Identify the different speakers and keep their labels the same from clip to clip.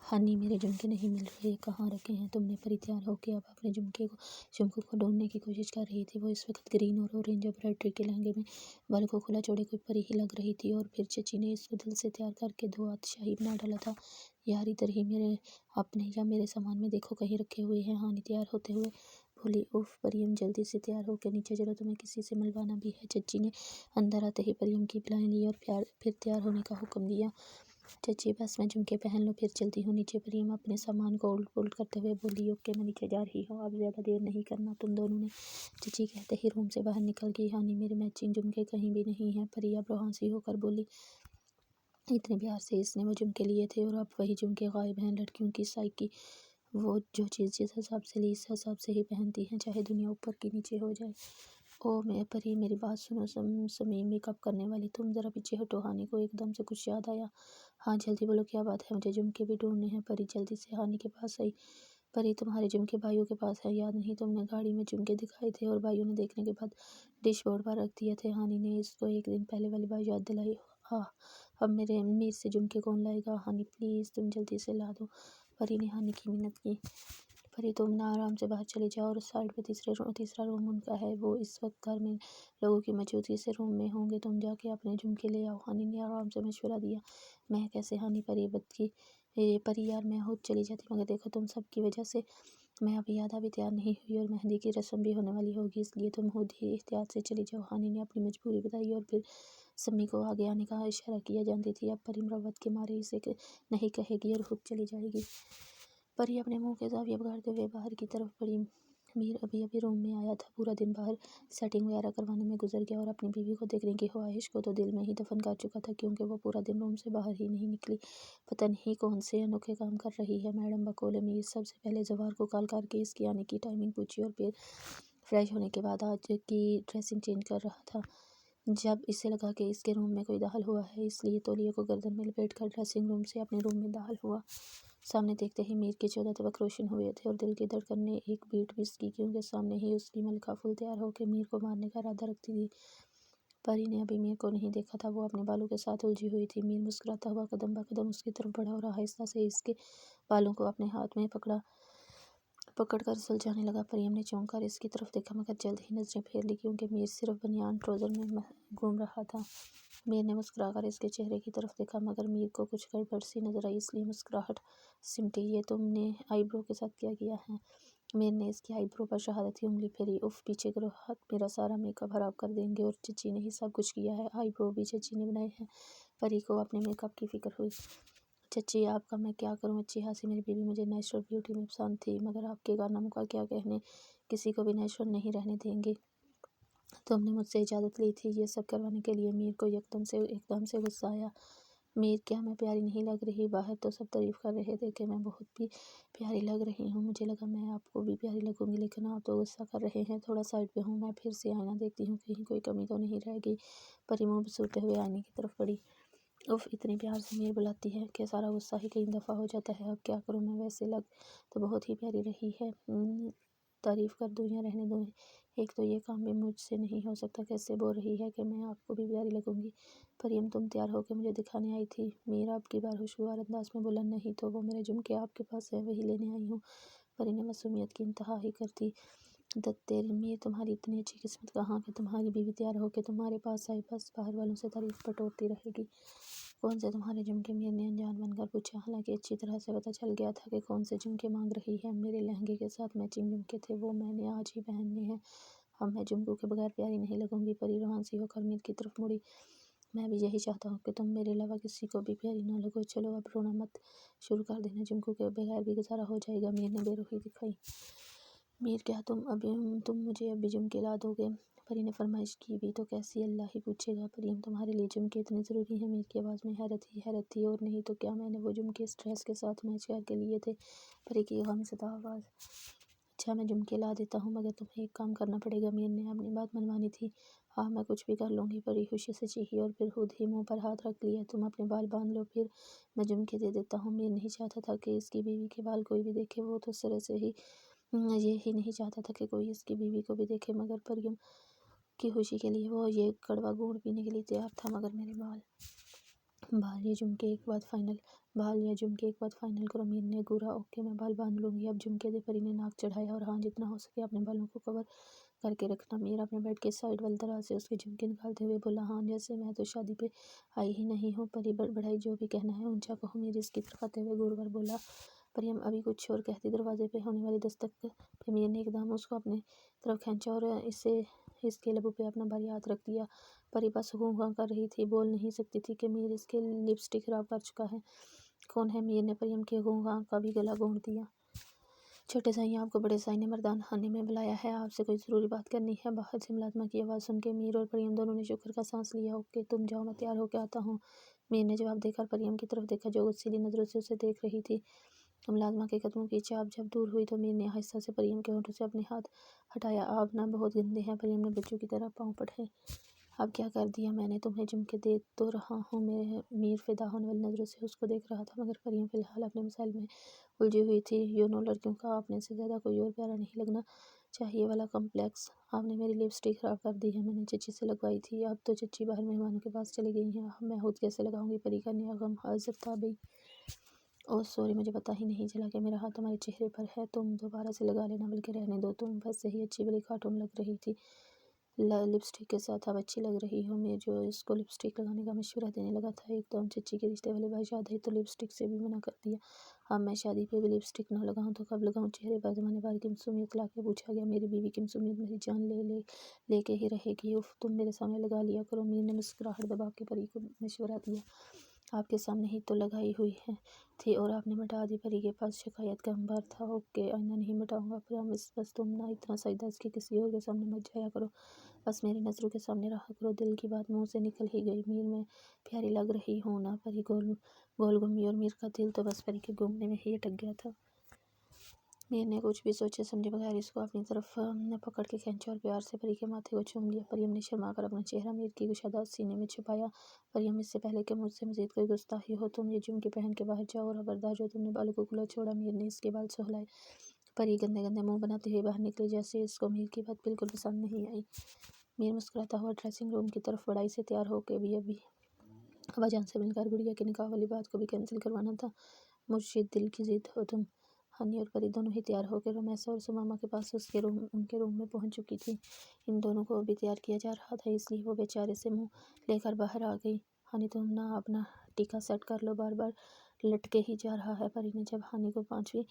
Speaker 1: हानि मेरे झुमके नहीं मिल रहे, कहाँ रखे हैं तुमने? परी तैयार होकर अब अपने झुमकों को ढूंढने की कोशिश कर रही थी। वो इस वक्त ग्रीन और ऑरेंज एम्ब्रॉयडरी के लहंगे में बालों को खुला छोड़े कोई परी ही लग रही थी। और फिर चची ने इसको दिल से तैयार करके दो हाथ शाही बना डाला था। यार इधर ही मेरे अपने या मेरे सामान में देखो कहीं रखे हुए हैं। हानि तैयार होते हुए बोली। उफ परियम जल्दी से तैयार होकर नीचे चलो, तुम्हें किसी से मिलवाना भी है। चची ने अंदर आते ही परियम की बलाएं ली और फिर तैयार होने का हुक्म दिया। चची बस मैं झुमके पहन लो फिर चलती हूँ नीचे। परियम अपने सामान को उल्ट पुल्ट करते हुए बोली। ओके मैं नीचे जा रही हूँ, अब ज़्यादा देर नहीं करना तुम दोनों ने। चची कहते ही रूम से बाहर निकल गई। हानि मेरे मैचिंग झुमके कहीं भी नहीं है। परी अब रोहांसी होकर बोली। इतने प्यार से इसने वो झुमके लिए थे और अब वही झुमके गायब हैं। लड़कियों की साइकी वो जो चीज़ जिस हिसाब से ली इस हिसाब से ही पहनती हैं, चाहे दुनिया ऊपर की नीचे हो जाए। ओ मैं परी मेरी बात सुनो। समी मेकअप करने वाली तुम ज़रा पीछे हटो। हानि को एकदम से कुछ याद आया। हाँ जल्दी बोलो क्या बात है? मुझे झुमके भी ढूंढने हैं। परी जल्दी से हानि के पास आई। परी तुम्हारे झुमके भाइयों के पास है, याद नहीं तुमने गाड़ी में झुमके दिखाए थे और भाइयों ने देखने के बाद डिश बोर्ड पर रख दिए थे। हानि ने इसको एक दिन पहले वाली बात याद दिलाई। हाँ अब मेरे मीर से झुमके कौन लाएगा? हानि प्लीज़ तुम जल्दी से ला दो। परी ने हानि की मिन्नत की। परी तुम ना आराम से बाहर चले जाओ और साइड पे तीसरा रूम उनका है, वो इस वक्त घर में लोगों की मौजूदगी से रूम में होंगे, तुम जाके अपने झुमके ले आओ। हानि ने आराम से मशवरा दिया। मैं कैसे? हानि परी यार मैं खुद चली जाती, मगर देखो तुम सबकी वजह से मैं अभी आधा भी तैयार नहीं हुई और मेहंदी की रस्म भी होने वाली होगी, इसलिए तुम खुद ही एहतियात से चली जाओ। हानि ने अपनी मजबूरी बताई और फिर सम्मी को आगे आने का इशारा किया। जानती थी अब परी मरवत के मारे इसे नहीं कहेगी और खुद चली जाएगी। परी अपने मुंह के जाविया बिगाड़ते हुए बाहर की तरफ बढ़ी। मीर अभी अभी रूम में आया था। पूरा दिन बाहर सेटिंग वगैरह करवाने में गुजर गया और अपनी बीवी को देखने की ख्वाहिश को तो दिल में ही दफन कर चुका था, क्योंकि वो पूरा दिन रूम से बाहर ही नहीं निकली। पता नहीं कौन से अनोखे काम कर रही है मैडम बकौल। मीर सबसे पहले जवाहर को कॉल करके इसकी आने की टाइमिंग पूछी और फिर फ्रेश होने के बाद आज की ड्रेसिंग चेंज कर रहा था। जब इसे लगा कि इसके रूम में कोई दाखिल हुआ है, इसलिए तौलिए को गर्दन में लपेट कर ड्रेसिंग रूम से अपने रूम में दाखिल हुआ। सामने देखते ही मीर के 14 तबक रोशन हुए थे और दिल की धड़कन ने एक बीट मिस की, क्योंकि सामने ही उसकी मलका फुल तैयार होकर मीर को मारने का इरादा रखती थी। परी ने अभी मीर को नहीं देखा था, वो अपने बालों के साथ उलझी हुई थी। मीर मुस्कुराता हुआ कदम ब कदम उसकी तरफ बढ़ा और आहिस्ता से इसके बालों को अपने हाथ में पकड़कर सुलझाने लगा। परी ने चौंक कर इसकी तरफ देखा, मगर जल्द ही नजरें फेर ली, क्योंकि मीर सिर्फ बनियान ट्राउजर में घूम रहा था। मीर ने मुस्कुराकर इसके चेहरे की तरफ देखा, मगर मीर को कुछ गड़बड़ सी नजर आई, इसलिए मुस्कुराहट सिमटी। ये तुमने आईब्रो के साथ क्या किया है? मीर ने इसकी आईब्रो पर शहादती उंगली फेरी। उफ पीछे करो हाथ, मेरा सारा मेकअप खराब कर देंगे। और चची ने ही सब कुछ किया है, आईब्रो भी चची ने बनाए हैं। परी को अपने मेकअप की फिक्र हुई। चची आपका मैं क्या करूं? अच्छी खासी मेरी बीवी मुझे नेचुरल ब्यूटी में पसंद थी, मगर आपके कारनामों का क्या कहने, किसी को भी नेचुरल नहीं रहने देंगे। तो हमने मुझसे इजाज़त ली थी ये सब करवाने के लिए। मीर को एकदम से गुस्सा आया। मीर क्या मैं प्यारी नहीं लग रही? बाहर तो सब तारीफ़ कर रहे थे कि मैं बहुत भी प्यारी लग रही हूँ, मुझे लगा मैं आपको भी प्यारी लगूंगी, लेकिन आप तो गुस्सा कर रहे हैं। थोड़ा साइड पे हूँ, मैं फिर से आईना देखती हूँ कहीं कोई कमी तो नहीं रह गई। परी मुँह बसूरते हुए आईने की तरफ बढ़ी। उफ इतने प्यार से मीर बुलाती है कि सारा गुस्सा ही कई दफ़ा हो जाता है। अब क्या करूँ मैं? वैसे लग तो बहुत ही प्यारी रही है। तारीफ़ कर दूँ या रहने दूँ? एक तो ये काम भी मुझसे नहीं हो सकता। कैसे बोल रही है कि मैं आपको भी प्यारी लगूंगी? परियम तुम तैयार होकर मुझे दिखाने आई थी? मीर अब की बार खुशगवार अंदाज में बोला। नहीं तो वो मेरे झुमके आपके पास है, वही लेने आई हूँ। परी ने मासूमियत की इंतहा ही कर दी। दत्तेर मीर तुम्हारी इतनी अच्छी किस्मत कहाँ कि तुम्हारी बीवी तैयार होकर तुम्हारे पास आई, बस बाहर वालों से तारीफ बटोरती रहेगी। कौन से तुम्हारे झुमके? मीर ने अनजान बनकर पूछा। हालांकि अच्छी तरह से पता चल गया था कि कौन से झुमके मांग रही है। मेरे लहंगे के साथ मैचिंग झुमके थे, वो मैंने आज ही पहनने हैं। अब मैं झुमकों के बगैर प्यारी नहीं लगूंगी। परी रोमांसी होकर मीर की तरफ मुड़ी। मैं भी यही चाहता हूँ कि तुम मेरे अलावा किसी को भी प्यारी ना लगो। चलो अब रोना मत शुरू कर देना, झुमकों के बगैर भी गुजारा हो जाएगा। मीर ने बेरुखी दिखाई। मीर क्या तुम मुझे अभी झुमके ला दोगे? परी ने फरमाइश की भी तो कैसी, अल्लाह ही पूछेगा। परियम तुम्हारे लिए झुमके इतने ज़रूरी हैं? मीर की आवाज़ में हैरत थी। और नहीं तो क्या, मैंने वो झुमके इस ड्रेस के साथ मैच करके लिए थे। परी की गमज़दा आवाज़। अच्छा मैं झुमके ला देता हूँ, मगर तुम्हें एक काम करना पड़ेगा। मीर ने अपनी बात मनवानी थी। हाँ मैं कुछ भी कर लूँगी। परी खुशी से चीखी और फिर खुद ही मुंह पर हाथ रख लिया। तुम अपने बाल बांध लो, फिर मैं झुमके दे देता हूँ। मीर नहीं चाहता था कि इसकी बीवी के बाल कोई भी देखे। वो तो सिरे से ही ये ही नहीं चाहता था कि कोई इसकी बीवी को भी देखे, मगर परियम की खुशी के लिए वो ये कड़वा गुड़ पीने के लिए तैयार था। मगर मेरे बाल ये झुमके एक बात फाइनल। बाल या झुमके एक बात फाइनल करो। मीर ने घूरा। ओके, मैं बाल बांध लूंगी। अब झुमके दे। परी ने नाक चढ़ाया। और हाँ, जितना हो सके अपने बालों को कवर करके रखना। मीर अपने बेड के साइड वाली दराज से उसके झुमके निकालते हुए बोला। हाँ, जैसे मैं तो शादी पे आई ही नहीं हूँ। परी बड़बड़ाई। जो भी कहना है ऊंचा कहो। मीर इसकी तरफ आते हुए घूर कर बोला। परियम अभी कुछ और कहती दरवाजे पे होने वाली दस्तक पे मीर ने एकदम उसको अपने तरफ खींचा और इसके लबों पे अपना भारी हाथ रख दिया। परी बस गूं कर रही थी, बोल नहीं सकती थी कि मीर इसके लिपस्टिक खराब कर चुका है। कौन है? मीर ने परियम के गूं का भी गला घोंट दिया। छोटे साईं, आपको बड़े साईं ने मर्दान खाने में बुलाया है। आपसे कोई ज़रूरी बात करनी है। बाहर से मुलाजमा की आवाज़ सुन के मीर और परियम दोनों ने शुक्र का सांस लिया। ओके, तुम जाओ, मैं तैयार होकर आता हूँ। मीर ने जवाब देकर परियम की तरफ देखा, जो गुस्सैली नज़रों से उसे देख रही थी। मुलाजमा के कदमों की चाप जब दूर हुई तो मीर ने आहिस्ता से परियम के होंठों से अपने हाथ हटाया। आप ना बहुत गंदे हैं। परियम ने बच्चों की तरह पाँव पढ़े। अब क्या कर दिया मैंने? तुम्हें झुमके दे तो रहा हूँ। मीर फिदा होने वाली नज़रों से उसको देख रहा था, मगर परियम फिलहाल अपने मसाइल में उलझी हुई थी। लड़कियों का अपने से ज़्यादा कोई और प्यारा नहीं लगना चाहिए वाला कॉम्प्लेक्स। आपने मेरी लिपस्टिक खराब कर दी है। मैंने चच्ची से लगवाई थी। अब तो चच्ची बाहर मेहमानों के पास चली गई हैं। अब मैं खुद कैसे लगाऊंगी? परी का नया गम हाजिर था भाई। ओह सॉरी, मुझे पता ही नहीं चला कि मेरा हाथ तुम्हारे चेहरे पर है। तुम दोबारा से लगा लेना, बल्कि रहने दो। तुम वैसे ही अच्छी भली कार्टून लग रही थी लिपस्टिक के साथ। अब अच्छी लग रही हो। मैं जो इसको लिपस्टिक लगाने का मशवरा देने लगा था, एकदम चच्ची के रिश्ते वाले भाई शादी तो लिपस्टिक से भी मना कर दिया। अब मैं शादी पे भी लिपस्टिक ना लगाऊं तो कब लगाऊं? चेहरे पर ज़माने भर की मासूमियत ला के पूछा गया। मेरी बीवी की मासूमियत मेरी जान लेके ही रहेगी। उफ, तुम मेरे सामने लगा लिया करो। मीर ने मुस्कुराहट दबा के परी को मशवरा दिया। आपके सामने ही तो लगाई हुई है थी और आपने मिटा दी। परी के पास शिकायत का अंबार था। ओके, आईना नहीं मिटाऊंगा। प्रॉमिस। बस तुम ना इतना सजदस कि किसी और के सामने मत जाया करो। बस मेरी नज़रों के सामने रहा करो। दिल की बात मुंह से निकल ही गई। मीर, मैं प्यारी लग रही हूँ ना? परी गोल गोल घूमी और मीर का दिल तो बस परी के घूमने में ही अटक गया था। मीर ने कुछ भी सोचे समझे बगैर इसको अपनी तरफ पकड़ के खींचा और प्यार से परी के माथे को चूम लिया। परियम ने शर्मा कर अपना चेहरा मीर की कुशादा सीने में छुपाया। परियम, इससे पहले कि मुझसे मजीद कोई गुस्ताखी हो, तुम ये झुमके पहन के बाहर जाओ। और खबरदार, जो तुमने बालों को खुला छोड़ा। मीर ने इसके बाल सहलाए। परी गंदे गंदे मुंह बनाते हुए बाहर निकली, जैसे इसको मीर की बात बिल्कुल पसंद नहीं आई। मीर मुस्कुराता हुआ ड्रेसिंग रूम की तरफ बढ़ा। से तैयार होकर भी अभी अब्बाजान से मिलकर गुड़िया के निकाह वाली बात को भी कैंसिल करवाना था। मुर्शिद, दिल की जिद हो तुम। हनी और परी दोनों ही तैयार होकर रोमैसा और सुमामा के पास उनके रूम में पहुंच चुकी थी। इन दोनों को अभी तैयार किया जा रहा था, इसलिए वो बेचारे से मुंह लेकर बाहर आ गई। हनी, तुम ना अपना टीका सेट कर लो, बार बार लटके ही जा रहा है। परी ने जब हनी को 5वीं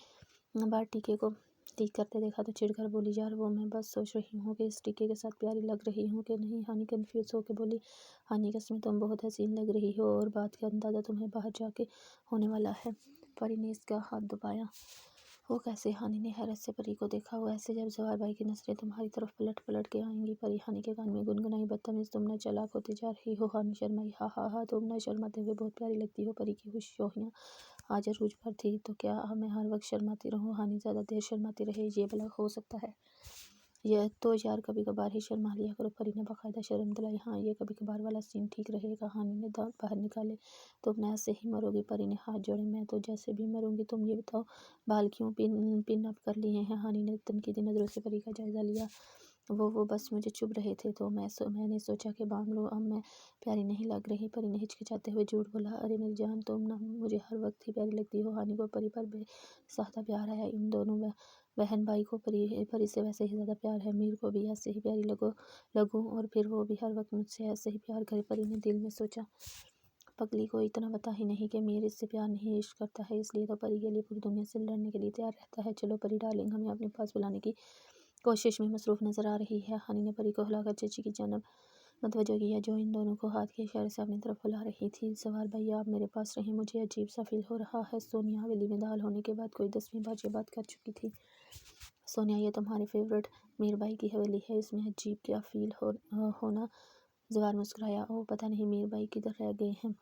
Speaker 1: बार टीके को ठीक करते देखा तो चिढ़कर बोली, यार वो मैं बस सोच रही हूँ कि इस टीके के साथ प्यारी लग रही हूँ कि नहीं। हनी कंफ्यूज होकर बोली, हनी कसम तुम बहुत हसीन लग रही हो और बात का अंदाज़ा तुम्हें बाहर जाके होने वाला है। परी ने इसका हाथ दबाया। वो कैसे? हनी ने हैरत से परी को देखा। वो ऐसे जब जवार भाई की नजरें तुम्हारी तरफ पलट पलट के आएंगी। परी हनी के कान में गुनगुनाई, बदतमीज, तुम न चालाक होती जा रही हो। हनी शर्माई, हा हा हा, तुम न शर्माते हुए बहुत प्यारी लगती हो। परी की खुशियों आज अरूज पर थी। तो क्या मैं हर वक्त शर्माती रहूं? हनी ज़्यादा देर शर्माती रहे ये भला हो सकता है? यह तो यार कभी कभार ही शर्मा लिया करो। परी ने बाकायदा शर्म दिलाई। हाँ, ये कभी कभार वाला सीन ठीक रहेगा। हनी ने दांत बाहर निकाले। तुम ना ऐसे ही मरोगी। परी ने हाथ जोड़े। मैं तो जैसे भी मरूंगी। तुम ये बताओ, बाल क्यों पिन अप कर लिए हैं? हनी ने तनकीदी नज़रों से परी का जायजा लिया। वो बस मुझे चुभ रहे थे तो मैंने सोचा कि बांध लो। अब मैं प्यारी नहीं लग रही? परी ने हिचकिचाते हुए झूठ बोला। अरे मेरी जान, तुम ना मुझे हर वक्त ही प्यारी लगती हो। हनी को परी पर बेसाख्ता प्यार है। इन दोनों बहन भाई को परी से वैसे ही ज़्यादा प्यार है। मीर को भी ऐसे ही प्यारी लगूं और फिर वो भी हर वक्त मुझसे ऐसे ही प्यार करे। परी ने दिल में सोचा, पगली को इतना पता ही नहीं कि मीर इससे प्यार नहीं इश्क करता है, इसलिए तो परी के लिए पूरी दुनिया से लड़ने के लिए तैयार रहता है। चलो परी डार्लिंग, हमें अपने पास बुलाने की कोशिश में मसरूफ़ नज़र आ रही है। हनी ने परी को हिलाकर चची की जानब मतवजह किया, जो इन दोनों को हाथ के इशारे से अपनी तरफ बुला रही थी। सवार भैया, आप मेरे पास रहें, मुझे अजीब सा फील हो रहा है। सोनिया हवेली में दाल होने के बाद कोई 10वीं बार ये बात कर चुकी थी। सोनिया, ये तुम्हारे फेवरेट मीर भाई की हवेली है, इसमें अजीब क्या फील होना? जवार मुस्कुराया। ओह, पता नहीं मीर भाई किधर रह गए हैं।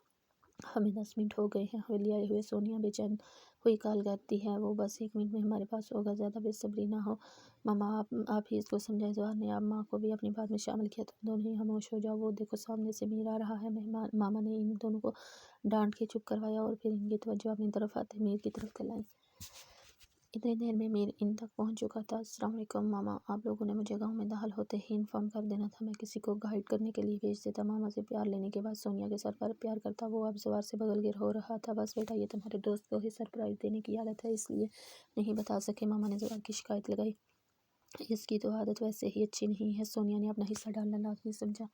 Speaker 1: हमें 10 मिनट हो गए हैं हवेली आए हुए। सोनिया बेचैन हुई कॉल करती है। वो बस 1 मिनट में हमारे पास होगा, ज़्यादा बेसब्री ना हो। मामा, आप ही इसको समझाए। जवाहर ने अब माँ को भी अपनी बात में शामिल किया। तुम दोनों ही खामोश हो जाओ। वो देखो सामने से मीर आ रहा है। मेहमान मामा ने इन दोनों को डांट के चुप करवाया और फिर इनकी तवज्जो अपनी तरफ आते मीर की तरफ दिलाई। इतनी देर में मीर इन तक पहुंच चुका था। अस्सलाम वालेकुम मामा, आप लोगों ने मुझे गांव में दाखिल होते ही इन्फॉर्म कर देना था, मैं किसी को गाइड करने के लिए भेज देता। मामा से प्यार लेने के बाद सोनिया के सर पर प्यार करता। वो अब जवार से बगल गिर हो रहा था। बस बेटा, ये तुम्हारे दोस्त को ही सरप्राइज देने की आदत है, इसलिए नहीं बता सके। मामा ने जवार की शिकायत लगाई। इसकी तो आदत वैसे ही अच्छी नहीं है। सोनिया ने अपना हिस्सा डालना लाजमी समझा।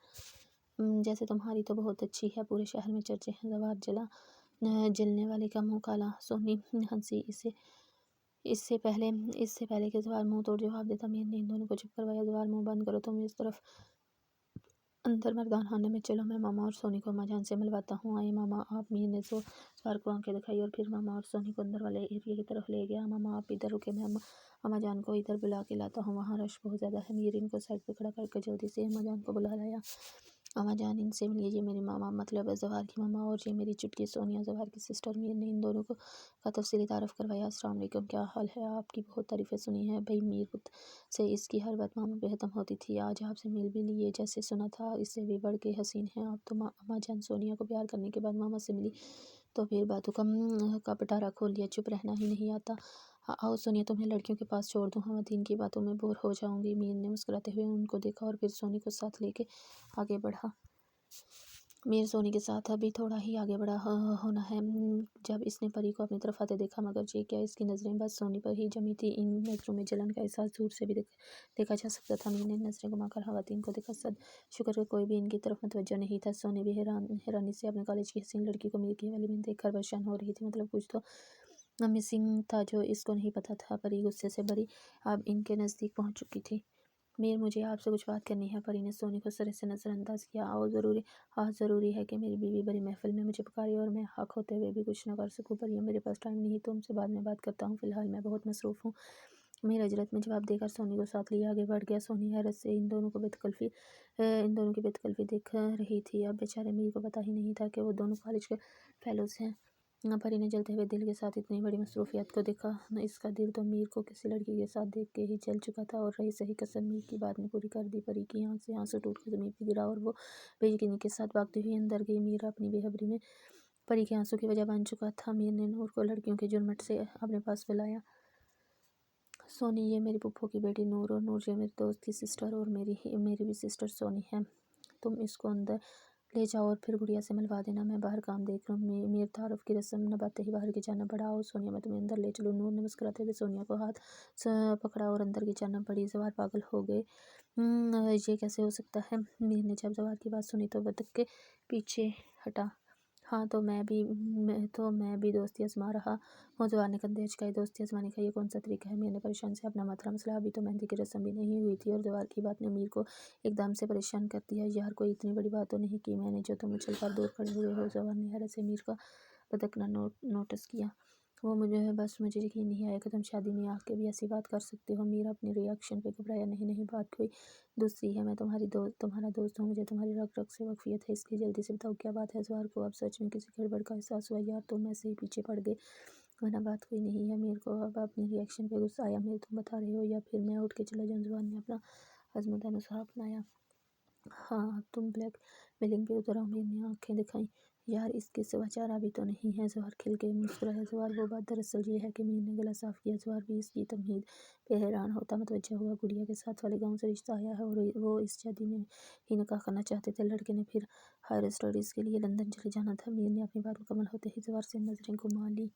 Speaker 1: जैसे तुम्हारी तो बहुत अच्छी है, पूरे शहर में चर्चे हैं। जवार जलने वाले का मुंह काला। सोनी हंसी। इससे पहले कि जवार मुंह तोड़ जवाब देता, मीर ने इन दोनों को चुप करवाया। जवार, मुंह बंद करो। तुम इस तरफ अंदर मर्दान खाने में चलो, मैं मामा और सोनी को अम्मा जान से मिलवाता हूँ। आए मामा आप। मीर ने जवार को आंखें दिखाई और फिर मामा और सोनी को अंदर वाले एरिया की तरफ ले गया। मामा आप इधर रुके, मैं अम्मा जान को इधर बुला के लाता हूँ, वहाँ रश बहुत ज़्यादा है। मीर इनको साइड पे खड़ा करके जल्दी से अम्मा जान को बुला लाया। अम्मा जान, इनसे मिलिए, ये मेरी मामा, मतलब जवार की मामा, और ये मेरी चुटकी सोनिया, जवार की सिस्टर। मीर ने इन दोनों को का तफसीली तारफ़ करवाया। अस्सलाम वालेकुम, क्या हाल है? आपकी बहुत तारीफ़ें सुनी है भाई मीर पुत से। इसकी हर बात मामा पे ख़त्म होती थी। आज आपसे मिल भी लिए, जैसे सुना था इससे भी बढ़ के हसीन है आप तो। अम्मा जान सोनिया को प्यार करने के बाद मामा से मिली तो फिर बातों का पिटारा खोल दिया। चुप रहना ही नहीं आता। आओ सोनिया, तुम्हें लड़कियों के पास छोड़ दूँ, ख़वातीन की बातों में बोर हो जाऊंगी। मीर ने मुस्कुराते हुए उनको देखा और फिर सोनी को साथ लेके आगे बढ़ा। मीर सोनी के साथ अभी थोड़ा ही आगे बढ़ा होना है जब इसने परी को अपनी तरफ आते देखा, मगर ये क्या, इसकी नज़रें बस सोनी पर ही जमी थी। इन नज़रों में जलन का एहसास दूर से भी देखा जा सकता था। मीर ने नज़रें घुमाकर खवातीन को देखा। सद शुक्र कि कोई भी इनकी तरफ मुतवज्जो नहीं था। सोनी भी हैरानी से अपने कॉलेज की हसीन लड़की को मीर की हवेली में देखकर परेशान हो रही थी। मतलब कुछ तो मिसिंग था जो इसको नहीं पता था। परी गुस्से से भरी अब इनके नज़दीक पहुँच चुकी थी। मीर, मुझे आपसे कुछ बात करनी है। परी ने सोनी को सरे से नज़रअंदाज किया। आओ, ज़रूरी है कि मेरी बीवी बड़ी महफिल में मुझे पुकारी और मैं हक होते हुए भी कुछ न कर सकूं। पर ये मेरे पास टाइम नहीं, तुमसे बाद में बात करता हूँ, फिलहाल मैं बहुत मसरूफ़ हूँ। मीर हजरत में जवाब देकर सोनी को साथ लिए आगे बढ़ गया। सोनी हैरत से इन दोनों की बेतकल्फ़ी देख रही थी। अब बेचारे मीर को पता ही नहीं था कि वो दोनों कॉलेज के फेलोज़ हैं। परी ने जलते हुए दिल के साथ इतनी बड़ी मसरूफियत को देखा न, इसका दिल तो मीर को किसी लड़की के साथ देख के ही जल चुका था। और रही सही कसम, मीर की बात ने पूरी कर दी। परी की आंख से आंसू टूट कर ज़मीन पर गिरा और वो बेयकीनी के साथ भागती हुई अंदर गई। मीर अपनी बेखबरी में परी के आंसू की वजह बन चुका था। मीर ने नूर को लड़कियों के जुर्मट से अपने पास बुलाया। सोनी, ये मेरी पुप्पो की बेटी नूर, और नूर ये मेरी दोस्त की सिस्टर, और मेरी भी सिस्टर सोनी है। तुम इसको अंदर ले जाओ और फिर गुड़िया से मिलवा देना, मैं बाहर काम देख लूँ। मीर तारुफ की रस्म नभाते ही बाहर की जाना पड़ा। आओ सोनिया, मैं तुम्हें अंदर ले चलूँ। नूर ने मुस्कुराते हुए सोनिया को हाथ पकड़ा और अंदर की जाना पड़ी। जवार पागल हो गए। ये कैसे हो सकता है? मीर ने जब जवार की बात सुनी तो बदक के पीछे हटा। हाँ, तो मैं भी दोस्ती आजमा रहा हूँ। जवार ने कंधे झुकाए। दोस्ती आजमाने का ये कौन सा तरीका है? मीर ने परेशान से अपना मसला, अभी तो मेहंदी की रस्म भी नहीं हुई थी और जवार की बात ने मीर को एकदम से परेशान कर दिया। यार, कोई इतनी बड़ी बात तो नहीं की मैंने जो तुम उछलकर दूर खड़े हुए हो। जवार ने हैरत से मीर का भदकना नोटिस किया। मुझे यकीन नहीं आया कि तुम शादी में आके भी ऐसी बात कर सकते हो। मीर अपने रिएक्शन पे घबराया। नहीं, बात कोई दूसरी है। मैं तुम्हारा दोस्त हूँ, मुझे तुम्हारी रग रग से वाकफियत है, इसलिए जल्दी से बताओ क्या बात है। जवार को अब सच में किसी गड़बड़ का एहसास हुआ। यार, तुम ऐसे ही पीछे पड़ गए, वरना बात कोई नहीं है। मीर को अब अपनी रिएक्शन पे गुस्सा आया। मीर, तुम बता रहे हो या फिर मैं उठ के चला जाऊँ? जवार ने अपना आजमूदा अपनाया। हाँ, अब तुम ब्लैक मेलिंग पे उतर आओ। मीर ने आंखें दिखाई। यार, इसके सिवा चारा भी तो नहीं है। जवार खिल के मुस्कुराया। जवार, वो बात दरअसल ये है कि मीर ने गला साफ किया। जवार भी इसकी तमहीद पे हैरान होता मतवज्जा हुआ। गुड़िया के साथ वाले गांव से रिश्ता आया है और वो इस शादी में ही निकाह करना चाहते थे। लड़के ने फिर हायर स्टडीज़ के लिए लंदन चले जाना था। मीर ने अपनी बात मुकम्मल होते ही जवार से नजरें घुमा ली।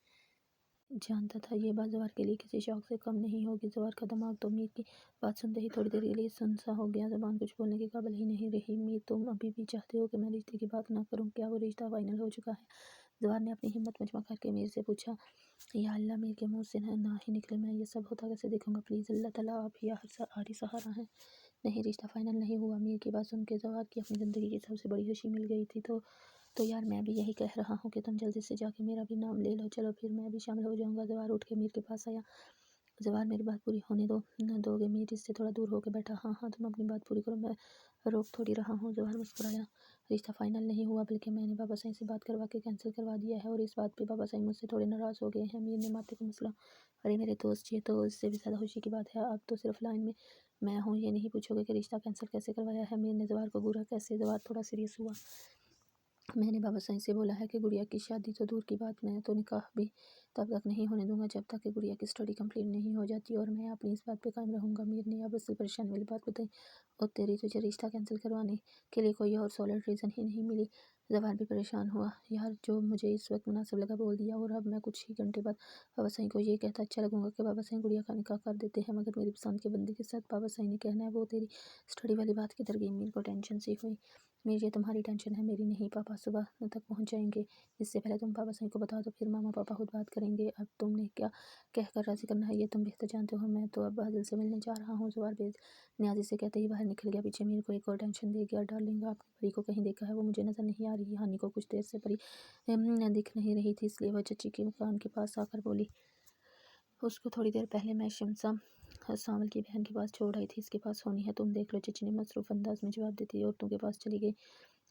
Speaker 1: जानता था ये बात जवार के लिए किसी शौक से कम नहीं होगी। जवार का दिमाग तो मीर की बात सुनते ही थोड़ी देर के लिए सुन सा हो गया। ज़बान कुछ बोलने के काबिल ही नहीं रही। मीर, तुम अभी भी चाहते हो कि मैं रिश्ते की बात ना करूं? क्या वो रिश्ता फाइनल हो चुका है? जवार ने अपनी हिम्मत मजमा करके मीर से पूछा। या अल्लाह, मीर के मुंह से ना ही निकले। मैं ये सब होता कैसे देखूंगा? प्लीज़ अल्लाह ताला, आप ही आखिरी सहारा हैं। नहीं, रिश्ता फाइनल नहीं हुआ। मीर की बात सुन के जवार की अपनी ज़िंदगी की सबसे बड़ी खुशी मिल गई थी। तो यार, मैं भी यही कह रहा हूँ कि तुम जल्दी से जाके मेरा भी नाम ले लो। चलो फिर मैं भी शामिल हो जाऊँगा। जवार उठ के मीर के पास आया। जवार, मेरी बात पूरी होने दो। न दोगे? मीर इससे थोड़ा दूर होकर बैठा। हाँ, तुम अपनी बात पूरी करो, मैं रोक थोड़ी रहा हूँ। जवार मुस्कुराया। रिश्ता फाइनल नहीं हुआ, बल्कि मैंने बाबा साईं से बात करवा के कैंसिल करवा दिया है, और इस बात पे बाबा साईं मुझसे थोड़े नाराज़ हो गए हैं। मीर ने माथे को मसला। अरे मेरे दोस्त, ये तो इससे भी ज़्यादा खुशी की बात है। अब तो सिर्फ लाइन में मैं हूँ, ये नहीं पूछोगे कि रिश्ता कैंसिल कैसे करवाया है? मीर ने जवार को घूरा। कैसे? जवार थोड़ा सीरियस हुआ। मैंने बाबा साईं से बोला है कि गुड़िया की शादी तो दूर की बात, मैं तो निकाह भी तब तक नहीं होने दूंगा जब तक कि गुड़िया की स्टडी कंप्लीट नहीं हो जाती, और मैं अपनी इस बात पे कायम रहूंगा। मीर ने अब असली परेशानी वाली बात बताई। और तेरी तुझे रिश्ता कैंसिल करवाने के लिए कोई और सॉलिड रीज़न ही नहीं मिली। जवान भी परेशान हुआ। यार, जो मुझे इस वक्त मुनासिब लगा बोल दिया, और अब मैं कुछ ही घंटे बाद बाबा साईं को ये कहता अच्छा लगूंगा कि बाबा साईं गुड़िया का निकाह कर देते हैं, मगर मेरी पसंद के बंदे के साथ। बाबा साईं ने कहना है वो तेरी स्टडी वाली बात किधर गई? मीर को टेंशन सी हुई। मीर, ये तुम्हारी टेंशन है, मेरी नहीं। पापा सुबह तक पहुंच जाएंगे। इससे पहले तुम बाबा साईं को बता दो, फिर मामा पापा खुद बात करेंगे। अब तुमने क्या कहकर राजी करना है ये तुम बेहतर जानते हो। मैं तो अब बादल से मिलने जा रहा हूँ। जुबार न्याजी से कहते ही बाहर निकल गया। पीछे मीर को एक और टेंशन दे गया। डार्लिंग, आपने परी को कहीं देखा है? वो मुझे नजर नहीं आ रही। हानि को कुछ देर से परी दिख नहीं रही थी, इसलिए वह चची के कान के पास आकर बोली, उसको थोड़ी देर पहले मैं शिमसा सावल की बहन के पास छोड़ आई थी, इसके पास होनी है, तुम देख लो। चची ने मसरूफ अंदाज में जवाब देती औरतों के पास चली गई।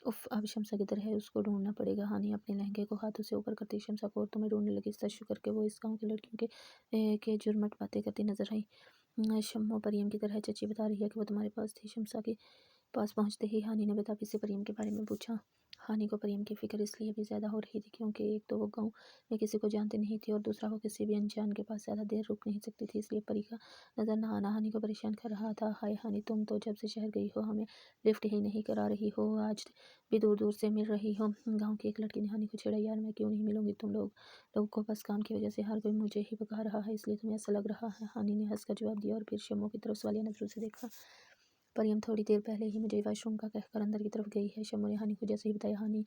Speaker 1: उफ, अब शमसा किधर है? उसको ढूंढना पड़ेगा। हानि अपने लहंगे को हाथों से ऊपर करती शमसा को औरतों में ढूंढने लगी। सच करके वो इस गांव की लड़कियों के जुर्मट बातें करती नजर आई। शम्मो परियम की तरह चची बता रही है कि वो तुम्हारे पास थी। शमसा के पास पहुंचते ही हानि ने बेताबी से परियम के बारे में पूछा। हानि को परियम की फिक्र इसलिए भी ज़्यादा हो रही थी क्योंकि एक तो वो गांव में किसी को जानती नहीं थी, और दूसरा वो किसी भी अनजान के पास ज़्यादा देर रुक नहीं सकती थी, इसलिए परी का नजर न आना हानि को परेशान कर रहा था। हाय हानि, तुम तो जब से शहर गई हो हमें लिफ्ट ही नहीं करा रही हो, आज भी दूर दूर से मिल रही हो। गाँव की एक लड़की ने हानि को छेड़ा। यार, मैं क्यों नहीं मिलूंगी तुम लोगों को? बस काम की वजह से हर कोई मुझे ही बका रहा है, इसलिए तुम्हें ऐसा लग रहा है। हानि ने हंसकर जवाब दिया और फिर शम्मो की तरफ सवालिया नजरों से देखा। परियम थोड़ी देर पहले ही मुझे वॉशरूम का कहकर अंदर की तरफ गई है। शम्मो ने हानि को जैसे ही बताया। हानि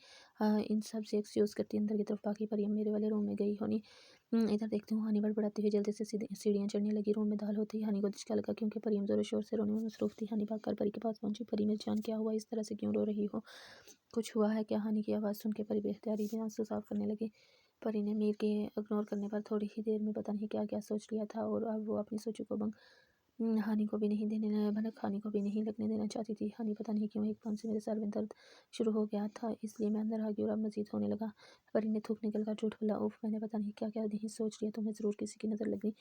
Speaker 1: इन सब से एक्सक्यूज करती अंदर की तरफ भागी। परियम मेरे वाले रूम में गई होनी। इधर देखती हूँ। हानि बड़बड़ाती हुई जल्दी से सीढ़ियाँ चढ़ने लगी। रूम में दाल होती ही हानि को धचका लगा क्योंकि परियम जोरों शोर से रोने में मसरूफ थी। हानि भागकर परी के पास पहुंची। परी, मेरी जान, क्या हुआ? इस तरह से क्यों रो रही हो? कुछ हुआ है क्या? हानि की आवाज़ सुन के परी बेख्तियारी में आंसू साफ करने लगी। परी ने मीर के इग्नोर करने पर थोड़ी ही देर में पता नहीं क्या क्या सोच लिया था, और अब वो अपनी सोचों को भंग हानि को भी नहीं देने भनक हानि को भी नहीं लगने देना चाहती थी। हानि, पता नहीं क्यों एकदम से मेरे सर में दर्द शुरू हो गया था, इसलिए मैं अंदर आ गई और अब मजीद होने लगा। परी ने थूक निकल कर झूठ बोला। उफ, मैंने पता नहीं क्या क्या नहीं सोच लिया। तुम्हें ज़रूर किसी की नज़र लगी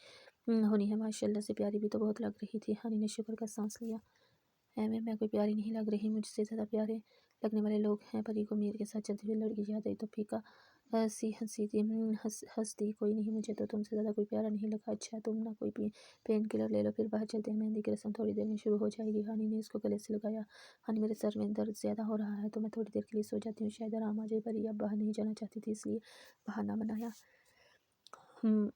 Speaker 1: होनी है। माशाल्लाह से प्यारी भी तो बहुत लग रही थी। हानि ने शुक्र का सांस लिया। मैं कोई प्यारी नहीं लग रही, मुझसे ज़्यादा प्यारे लगने वाले लोग हैं। परी को मीर के साथ चलती हुई लड़की याद आई तो फीका सी हंसी थी। हंस दी। कोई नहीं, मुझे तो तुमसे ज़्यादा कोई प्यारा नहीं लगा। अच्छा, तुम ना कोई पेन किलर ले लो, फिर बाहर चलते हैं। मेहंदी की रस्म थोड़ी देर में शुरू हो जाएगी। हानि ने इसको गले से लगाया। हानि, मेरे सर में दर्द ज़्यादा हो रहा है तो मैं थोड़ी देर के लिए सो जाती हूँ, शायद आराम आ जाए। परी अब बाहर नहीं जाना चाहती थी, इसलिए बहाना बनाया।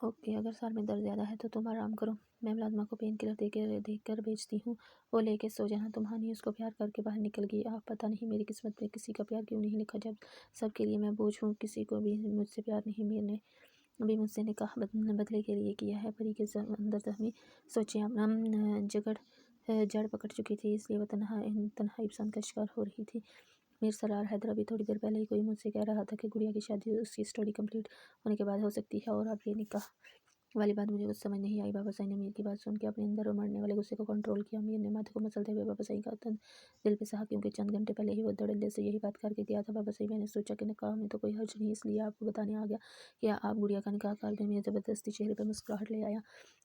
Speaker 1: ओके, अगर सर में दर्द ज़्यादा है तो तुम आराम करो, मैं मुलाज़िमा को पेन किलर देकर भेजती हूँ, वो लेके सो जाना तुम। हानि उसको प्यार करके बाहर निकल गई। आप, पता नहीं मेरी किस्मत में किसी का प्यार क्यों नहीं लिखा, जब सबके लिए मैं बोझ हूँ, किसी को भी मुझसे प्यार नहीं। मीर ने भी मुझसे निकाह बदले के लिए किया है। परी के अंदर जख्मी सोचें अपना जड़ पकड़ चुकी थी, इसलिए वह तन्हाई पसंद का शिकार हो रही थी। मीर सरार हैदर, अभी थोड़ी देर पहले ही कोई मुझसे कह रहा था कि गुड़िया की शादी उसकी स्टडी कंप्लीट होने के बाद हो सकती है, और अब ये निकाह वाली बात मुझे कुछ समझ नहीं आई। बाबा साईं ने मीर की बात सुन के अपने अंदर उमड़ने वाले गुस्से को कंट्रोल किया। मीर ने माथे को मसलते हुए बाबा साईं का तन दिल पे सहा क्योंकि चंद घंटे पहले ही वो धड़ल्ले से यही बात करके गया था। बाबा साईं, मैंने सोचा कि निकाह में तो कोई हर्ज नहीं, इसलिए आपको बताने आ गया कि आप गुड़िया का निकाह कर दें। मीर ज़बरदस्ती चेहरे पर मुस्कुराहट ले आया।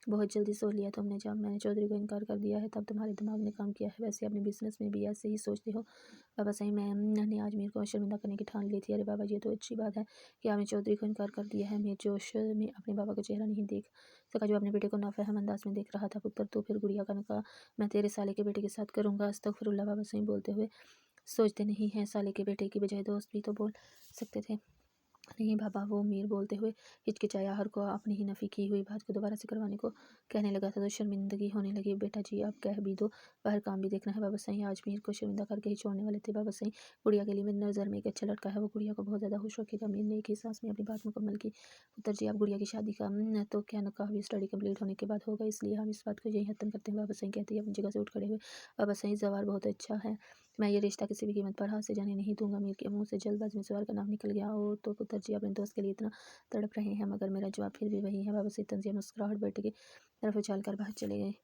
Speaker 1: बहुत जल्दी सोच लिया तुमने, जब मैंने चौधरी को इनकार कर दिया है तब तुम्हारे दिमाग ने काम किया है। वैसे अपने बिजनेस में भी ऐसे ही सोचते हो। बाबा साईं, मैंने आज मीर को शर्मिंदा करने की ठान ली थी। अरे बाबा, ये तो अच्छी बात है कि आपने चौधरी को इनकार कर दिया है। मीर जोश में अपने बाबा का चेहरा नहीं देख सका, जो अपने बेटे को नाफहम अंदाज में देख रहा था। पुत्र, तो फिर गुड़िया का निकाह मैं तेरे साले के बेटे के साथ करूंगा। अस्तगफिरुल्लाह, बाबा साईं बोलते हुए, सोचते नहीं हैं साले के बेटे की बजाय दोस्त भी तो बोल सकते थे। नहीं बाबा, वो मीर बोलते हुए हिचकिचाया। हर को अपनी ही नफ़ी की हुई बात को दोबारा से करवाने को कहने लगा था तो शर्मिंदगी होने लगी। बेटा जी, आप कह भी दो, बाहर काम भी देखना है। बाबा साईं आज मीर को शर्मिंदा करके ही छोड़ने वाले थे। बाबा साईं, गुड़िया के लिए मेरी नज़र में एक अच्छा लड़का है, वो गुड़िया को बहुत ज़्यादा खुश रखेगा। मीर ने एक ही सांस में अपनी बात मुकम्मल की। पुत्र जी, आप गुड़िया की शादी का तो क्या निकाह भी स्टडी कंप्लीट होने के बाद होगा, इसलिए हम इस बात को यही खत्म करते हैं। बाबा साईं कहते ही अपनी जगह से उठ खड़े हुए। बाबा साईं, जवार बहुत अच्छा है, मैं ये रिश्ता किसी भी कीमत पर हाथ से जाने नहीं दूंगा। मीर के मुंह से जल्दबाजी में सवाल का नाम निकल गया। और तो पुत्र जी अपने दोस्त के लिए इतना तड़प रहे हैं, मगर मेरा जवाब फिर भी वही है। बाबा से तंजिया मुस्कुराहट बेटे की तरफ उछाल कर बाहर चले गए।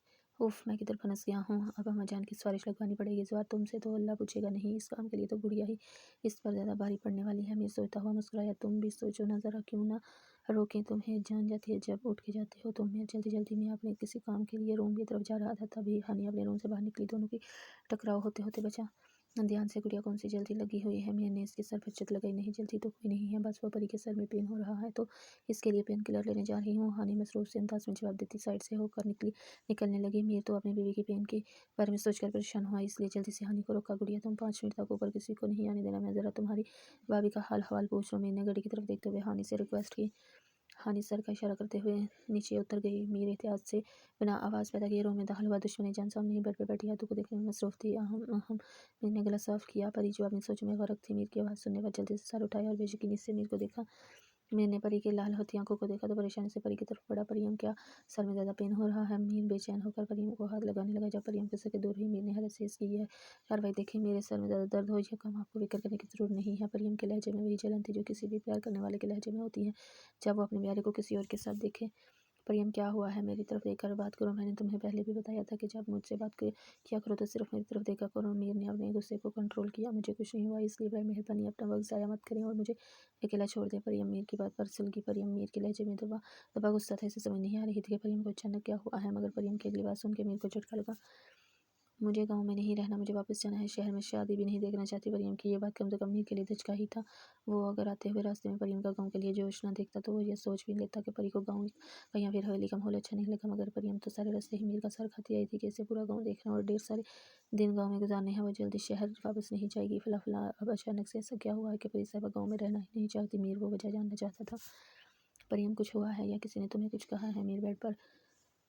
Speaker 1: उफ, मैं किधर फंस गया हूँ। अब अम्मा जान की सिफारिश लगवानी पड़ेगी। जवाब तुमसे तो अल्लाह पूछेगा नहीं, इस काम के लिए तो गुड़िया ही इस पर ज़्यादा भारी पड़ने वाली है। मीर सोचता हुआ मुस्कुराया। तुम भी सोचो ना ज़रा, क्यों ना रोकें तुम्हें? जान जाती है जब उठ के जाते हो तुम। मैं जल्दी जल्दी में अपने किसी काम के लिए रूम की तरफ जा रहा था, तभी हानि अपने रूम से बाहर निकली। दोनों की टकराव होते होते बचा। ध्यान से गुड़िया कौन सी जल्दी लगी हुई है। मीर ने इसके सर पर चोट लगाई। नहीं जल्दी तो कोई नहीं है, बस वो परी के सर में पेन हो रहा है तो इसके लिए पेन किलर लेने जा रही हूँ। हानि मसरूफ से अंदाज में जवाब देती साइड से होकर निकलने लगी। मीर तो अपनी बीवी की पेन के बारे में सोचकर परेशान हुआ, इसलिए जल्दी से हानि को रोका। गुड़िया तुम 5 मिनट तक ऊपर किसी को नहीं आने देना, मैं जरा तुम्हारी भाभी का हाल हवाल पूछ लूँ। मीर ने घड़ी की तरफ देखते हुए हानि से रिक्वेस्ट की। हानि सर का इशारा करते हुए नीचे उतर गई। मीर एहतियात से बिना आवाज़ पैदा किए रूम में दाखिल हुआ। दुश्मनी जान सामने ही बेड पर बैठी हाथों को देखने में मसरूफ थी। अहम अहम मीर ने गला साफ किया। परी जो अपनी सोच में गरक थी, मीर की आवाज़ सुनने पर जल्दी से सर उठाया और बेयकीनी से मीर को देखा। मीर ने परी की लाल होती आंखों को देखा तो परेशानी से परी की तरफ बढ़ा। परियम क्या सर में ज़्यादा पेन हो रहा है? मीर बेचैन होकर परियम को हाथ लगाने लगा। जब परियम के सर के दूर हुई, मीर ने हैरत से इसकी यह कार्रवाई देखी। मेरे सर में ज़्यादा दर्द हो या कम, आपको फिक्र करने की जरूरत नहीं है। परियम के लहजे में वही जलन थी जो किसी भी प्यार करने वाले के लहजे में होती है जब वो अपने प्यारे को किसी और के साथ देखे। परियम क्या हुआ है? मेरी तरफ देखकर बात करो। मैंने तुम्हें पहले भी बताया था कि जब मुझसे बात किया करो तो सिर्फ मेरी तरफ देखा करो। मीर ने अपने गुस्से को कंट्रोल किया। मुझे कुछ नहीं हुआ, इसलिए बड़ी मेहरबानी अपना वक्त ज़ाया मत करें और मुझे अकेला छोड़ दें। परियम मीर की बात पर सिल गई। परियम मीर के लहजे में दबा दबा गुस्सा था, इसे समझ नहीं आ रही थी कि परियम को अचानक क्या हुआ है, मगर परियम की अगली बात सुन के मीर को झटका लगा। मुझे गाँव में नहीं रहना, मुझे वापस जाना है। शहर में शादी भी नहीं देखना चाहती। परियम की ये बात कम से कम मीर के लिए धचका ही था। वो अगर आते हुए रास्ते में परियम का गाँव के लिए जोश ना देखता तो वो ये सोच भी लेता कि परी को गाँव का या फिर हवेली का माहौल अच्छा नहीं लगा। मगर परियम तो सारे रास्ते ही मीर का सर खाती आई थी कि इसे पूरा गाँव देखना और ढेर सारे दिन गाँव में गुजारने हैं। वो जल्दी शहर वापस नहीं जाएगी। फिलहाल अब अचानक से ऐसा क्या हुआ है कि परी साहबा गाँव में रहना ही नहीं चाहती? मीर वो वजह जानना चाहता था। परियम कुछ हुआ है या किसी ने तुम्हें कुछ कहा है? मीर बेड पर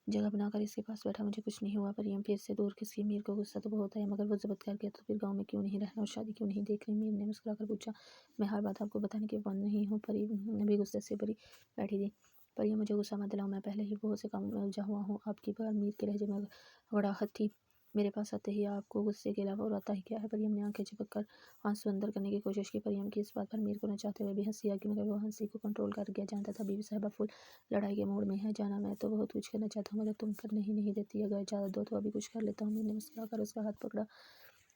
Speaker 1: जगह बनाकर इसके पास बैठा। मुझे कुछ नहीं हुआ। परियम फिर से दूर खिसकी। मीर को गुस्सा तो बहुत है, मगर वो जब्त कर गया तो फिर गाँव में क्यों नहीं रहना और शादी क्यों नहीं देखनी? मीर ने मुस्कुराकर पूछा। मैं हर बात आपको बताने की बंद नहीं हूँ। परी भी गुस्से से भरी बैठी थी। परियम मुझे गुस्सा मत दिलाओ, मैं पहले ही बहुत से काम में उलझा हुआ हूँ। आपकी बार मीर के लहजे में वड़ाहट थी। मेरे पास आते ही आपको गुस्से के अलावा और आता ही क्या है? परियम ने आंखें झपक कर आंसू अंदर करने की कोशिश की। परियम की इस बात पर मीर को न चाहते हुए भी हंसी आ गई, मगर वो हंसी को कंट्रोल कर गया। जानता था बीवी साहबा फुल लड़ाई के मूड में है। जाना मैं तो बहुत कुछ करना चाहता हूँ, मगर तुम करने ही नहीं देती। अगर इजाज़त दो तो अभी कुछ कर लेता हूँ। मीर ने मुस्कुराकर उसका हाथ पकड़ा।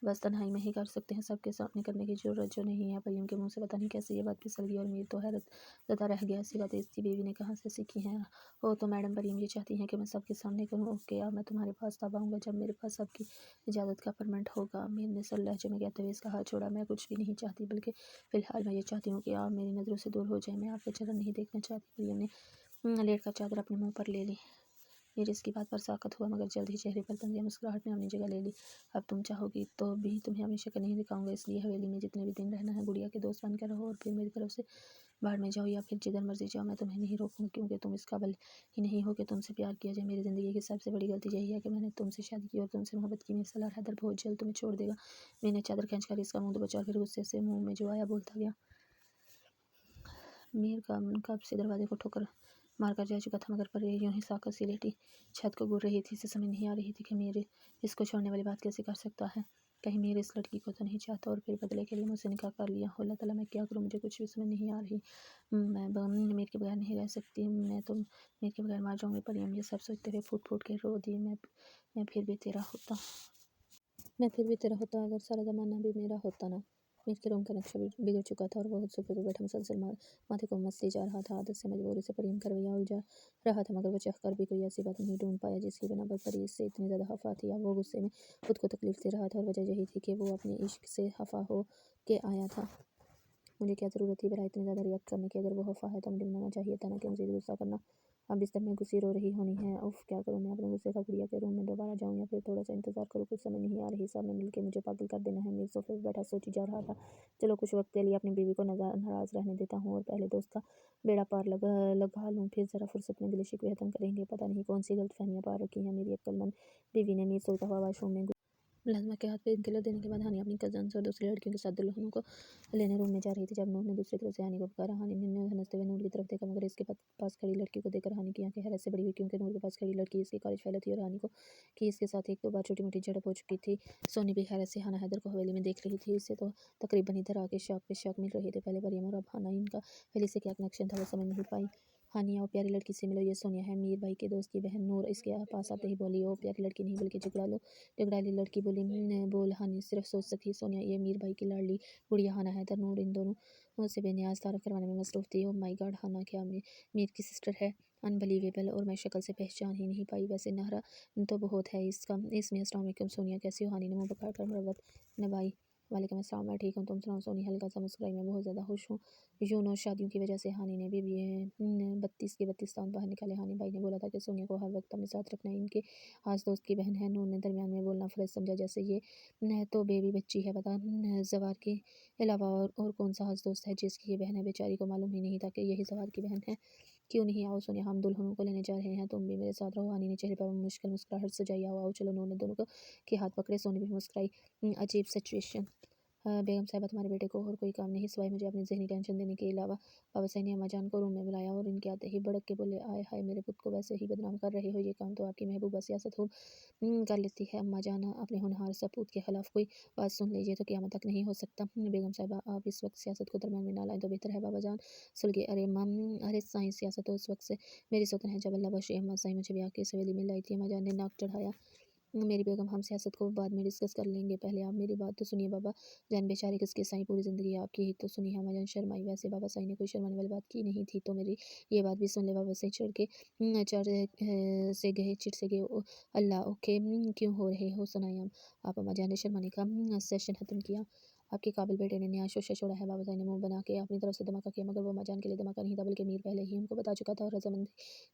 Speaker 1: बस तन्हाई में ही कर सकते हैं, सबके सामने करने की जरूरत जो नहीं है। परियम के मुंह से पता नहीं कैसे ये बात फिसल गई और मीर तो हैरत ज़दा रह गया। ऐसी बातें इसकी बीवी ने कहाँ से सीखी हैं? हो तो मैडम परियम ये चाहती हैं कि मैं सबके सामने करूँ? ओके, अब मैं तुम्हारे पास तब आऊँगा जब मेरे पास सबकी इजाज़त का परमिट होगा। मीर ने सर लहजे में कहते हुए इसका हाथ छोड़ा। मैं कुछ भी नहीं चाहती, बल्कि फ़िलहाल मैं ये चाहती हूँ कि आप मेरी नज़रों से दूर हो जाए। मैं आपके चरण नहीं देखना चाहती। परियम ने लेट कर चादर अपने मुँह पर ले ली। मीर इसकी बात पर साकत हुआ, मगर जल्द ही चेहरे पर तंजिया मुस्कुराहट ने अपनी जगह ले ली। अब तुम चाहोगी तो भी तुम्हें अपनी शक्ल नहीं दिखाऊंगा, इसलिए हवेली में जितने भी दिन रहना है गुड़िया के दोस्त बनकर रहो और फिर मेरी तरफ से बाहर में जाओ या फिर जिधर मर्जी जाओ। मैं तुम्हें नहीं रोकूंगी, क्योंकि तुम इस काबिल ही नहीं हो कि तुमसे प्यार किया जाए। मेरी ज़िंदगी की सबसे बड़ी गलती यही है कि मैंने तुमसे शादी की और तुमसे मोहब्बत की। मेरे सलार हैदर बहुत जल्द तुम्हें छोड़ देगा। मैंने चादर खींचकर इसका मुंह दबोचा और फिर गुस्से से मुंह में जो आया बोलता गया। मीर का कब से दरवाजे को ठोकर मारकर जा चुका था, मगर परी यूं ही साकत सी लेटी छत को घूर रही थी। इसे समझ नहीं आ रही थी कि मीर इसको छोड़ने वाली बात कैसे कर सकता है। कहीं मीर इस लड़की को तो नहीं चाहता और फिर बदले के लिए मुझसे निकाह कर लिया हो। अल्लाह ताला, मैं क्या करूं? मुझे कुछ भी समझ नहीं आ रही। मीर के बगैर नहीं रह सकती। मैं तो मीर के बगैर मार जाऊंगी। परियम ये सब सोचते हुए फूट फूट के रो दी। मैं फिर भी तेरा होता। मैं फिर भी तेरा होता अगर सारा ज़माना भी मेरा होता ना। मीर के रूम का नक्शा बिगड़ चुका था और वो सोफे पर बैठा मुसलसल माथे को मसली जा रहा था। आदत से मजबूरी से परियम का रवैया उलझा रहा था, मगर वो चाह कर भी कोई ऐसी बात नहीं ढूंढ पाया जिसकी बिना पर परी इससे इतनी ज़्यादा खफा थी। अब वो गुस्से में खुद को तकलीफ दे रहा था और वजह यही थी कि वो अपने इश्क से खफा हो के आया था। मुझे क्या ज़रूरत थी भला इतनी ज़्यादा रिएक्ट करने की? अगर वो खफा है तो मुझे मनाना चाहिए था ना कि मुझे गुस्सा करना। अब बिस्तर में घुसी रो रही होनी है। उफ, क्या करूँ मैं? अपने गुस्से का गुड़िया के रूम में दोबारा जाऊँ या फिर थोड़ा सा इंतजार करूँ? कुछ समझ नहीं आ रही। सब ने मिलकर मुझे पागल कर देना है। मेरे सोफे पर बैठा सोची जा रहा था, चलो कुछ वक्त के लिए अपनी बीवी को नाराज़ रहने देता हूँ और पहले दोस्त का बेड़ा पार लगा लूँ, फिर ज़रा फुर्सत में गिले शिकवे खत्म करेंगे। पता नहीं कौन सी गलतफहमियाँ पार रखी हैं मेरी अक्लमंद बीवी ने। मीर सोता हुआ वाशरूम में मुलाज़िमा के हाथ पे पेनकिलर देने के बाद हानि अपनी कज़न्स और दूसरी लड़कियों के साथ दुल्हनों को लेने रूम में जा रही थी जब नूर ने दूसरी तरफ से हानि को पुकारा। हानि ने हंसते हुए नूर की तरफ देखा, मगर इसके पास खड़ी लड़की को देखकर हानि की आंखें हैरत से बड़ी हुई, क्योंकि नूर के पास खड़ी लड़की इसकी कॉलेज फेलो थी और हानि को कि इसके साथ एक दो बार छोटी मोटी झड़प हो चुकी थी। सोनी भी हैरत से हाना हैदर को हवेली में देख रही थी। इससे तो तकरीबन इधर आके शौक पे शौक मिल रहे थे। पहले मरियम और अब हाना, इनका हवेली से क्या कनेक्शन था वो समझ नहीं पाई। हानिया, ओ प्यारी लड़की से मिलो, ये सोनिया है, मीर भाई के दोस्त की बहन। नूर इसके पास आते ही बोली, ओ प्यारी लड़की नहीं बल्कि झगड़ाली लड़की बोली। बोल हानि सिर्फ सोच सकी सोनिया ये मीर भाई की लाडली गुड़िया हाना है। नूर इन दोनों से बेनियाज तारफ करवाने में मसरूफ थी। ओ माय गॉड, हाना क्या मीर की सिस्टर है? अनबिलीवेबल। और मैं शक्ल से पहचान ही नहीं पाई। वैसे नहरा तो बहुत है इसका। इसमें अस्सलाम वालेकुम सोनिया, कैसी हो? हानि ने मुंह पकड़ कर मुरव्वत नवाई। वालेकुम अस्सलाम, मैं ठीक हूँ, तुम सुनाओ? सोनी हल्का सा मुस्कुराई, मैं बहुत ज़्यादा खुश हूँ। यूनो शादियों की वजह से हानि ने भी 32 के 32 दांत बाहर निकाले। हानि भाई ने बोला था कि सोनिया को हर वक्त अपने साथ रखना है, इनके खास दोस्त की बहन है। नूर ने दरमियान में बोलना फ़र्ज समझा, जैसे ये न तो बेबी बच्ची है, बता जवार के अलावा और कौन सा खास दोस्त है जिसकी ये बहन है। बेचारी को मालूम ही नहीं था कि यही जवार की बहन है। क्यों नहीं, आओ सोनिया, हम दुल्हनों को लेने जा रहे हैं, तुम भी मेरे साथ रहो। हानि ने चेहरे पर मुश्किल मुस्कुराहट सजाई। आओ आओ चलो। नूर ने दोनों के हाथ पकड़े। सोनी भी मुस्कुराई। अजीब सिचुएशन। बेगम साहिबा, तुम्हारे बेटे को और कोई काम नहीं सिवाय मुझे अपनी ज़हनी टेंशन देने के अलावा। बाबा साहब ने अम्मा जान को रूम में बुलाया और इनके आते ही भड़क के बोले, आय हाय, मेरे पुत्र को वैसे ही बदनाम कर रहे हो, ये काम तो आपकी महबूबा सियासत हो कर लेती है। अम्मा जान, अपने होनहार सपूत के खिलाफ कोई बात सुन लीजिए तो क़यामत तक नहीं हो सकता। बेगम साहिबा, आप इस वक्त सियासत को दरमियान में ना लाएं तो बेहतर है। बाबा जान सुलगे, अरे मम, अरे साईं, सियासत तो उस वक्त से मेरी सुतन है जब अल्लाह बख्शे। अम्मा साईं मुझे ब्याह की सवेली में लाई थी। अम्मा जान ने नाक चढ़ाया। मेरी बेगम, हम सियासत को बाद में डिस्कस कर लेंगे, पहले आप मेरी बात तो सुनिए। बाबा जान बेचारे किसके साईं, पूरी ज़िंदगी आपकी ही तो सुनी है। अम्मा जान शर्माई। वैसे बाबा साईं ने कोई शर्माने वाली बात की नहीं थी, तो मेरी ये बात भी सुन ले। बाबा साईं चढ़ के से गए, चिढ़ से गए। अल्लाह, ओके, क्यों हो रहे हो, सुनाए आप। अम्मा जान ने शर्माने का सेशन खत्म किया। आपके काबिल बेटे ने नया शोशा छोड़ा है। बाबा साईं ने मुंह बना के अपनी तरफ से धमाका किया, मगर वो अम्मा जान के लिए धमाका नहीं था, बल्कि मीर पहले ही उनको बता चुका था और रजामंदी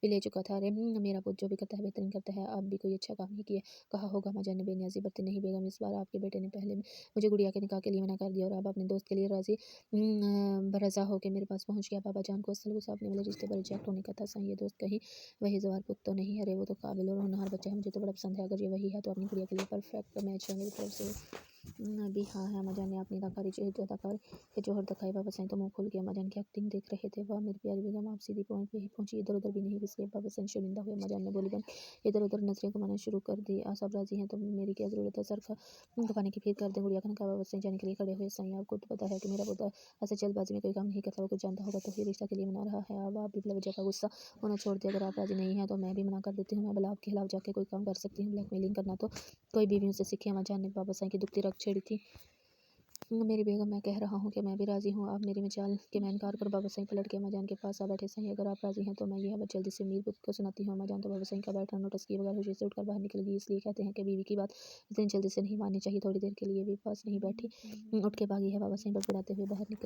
Speaker 1: भी ले चुका था। अरे मेरा पुत्र जो भी करता है बेहतरीन करता है, आप भी कोई अच्छा काम नहीं किया कहा होगा। अम्मा जान ने बेनियाजी बरती। नहीं बेगम, इस बार आपके बेटे ने पहले मुझे गुड़िया के निकाह के लिए मना कर दिया और अब अपने दोस्त के लिए राजी रजा होकर मेरे पास पहुंच गया। बाबा जान को असल गुस्सा अपने वाले रिश्ते पर रिजेक्ट होने का था। साईं, ये दोस्त कहीं वही जवार पुत्र तो नहीं? अरे वो तो काबिल और होनहार बच्चा है, मुझे तो बड़ा पसंद है। अगर ये वही है तो अपनी गुड़िया के लिए परफेक्ट मैच है मेरी तरफ से। अभी हाँ है। अम्मा जान ने अपनी अदाकारी अदाकार के जोहर दिखाए। बाबा साईं तो मुंह खोल के अम्मा जान की एक्टिंग देख रहे थे। वाह मेरी प्यारी बेगम, आप सीधी पॉइंट पे ही पहुंची, इधर उधर भी नहीं घिसे। बाबा साईं शर्मिंदा हुए। अम्मा जान ने बोली, बन इधर उधर नजरें घुमाना शुरू कर दी। सब राजी हैं तो मेरी क्या ज़रूरत है, सर खपाने की फिर कर दें। गुड़िया का निकाह। बाबा साईं जाने के लिए खड़े हुए। साईं, आपको तो पता है कि मेरा पुत्र ऐसे जल्दबाजी में कोई काम नहीं करता, वो कुछ जानता होगा तो ही रिश्ता के लिए मना रहा है। अब आप भी बिला वजह का गुस्सा होना छोड़ दिया। अगर आप राजी नहीं है तो मैं भी मना कर देती हूँ। मैं भला आपके खिलाफ जाके कोई काम कर सकती हूँ, ब्लैकमेलिंग करना तो कोई बीवियों से सीखे। अम्मा जान ने बाबा साईं की दुखती रख छेड़ी थी। मेरी बेगम, मैं कह रहा हूँ कि मैं भी राज़ी हूँ, आप मेरी मचाल के मैं इनकार कर। बाबा साईं पलट के अम्मा जान के पास आ बैठे। साईं, अगर आप राज़ी हैं तो मैं यह बात जल्दी से मीर पुत्र को सुनाती हूँ। अम्मा जान तो बाबा साईं का बैठना नोटिस किए बगैर हुशी से उठकर बाहर निकल गई। इसलिए कहते हैं कि बीवी की बात इतनी जल्दी से नहीं माननी चाहिए। थोड़ी देर के लिए भी पास नहीं बैठी, उठ के भागी है। बाबा साईं बड़बड़ाते हुए बाहर निकल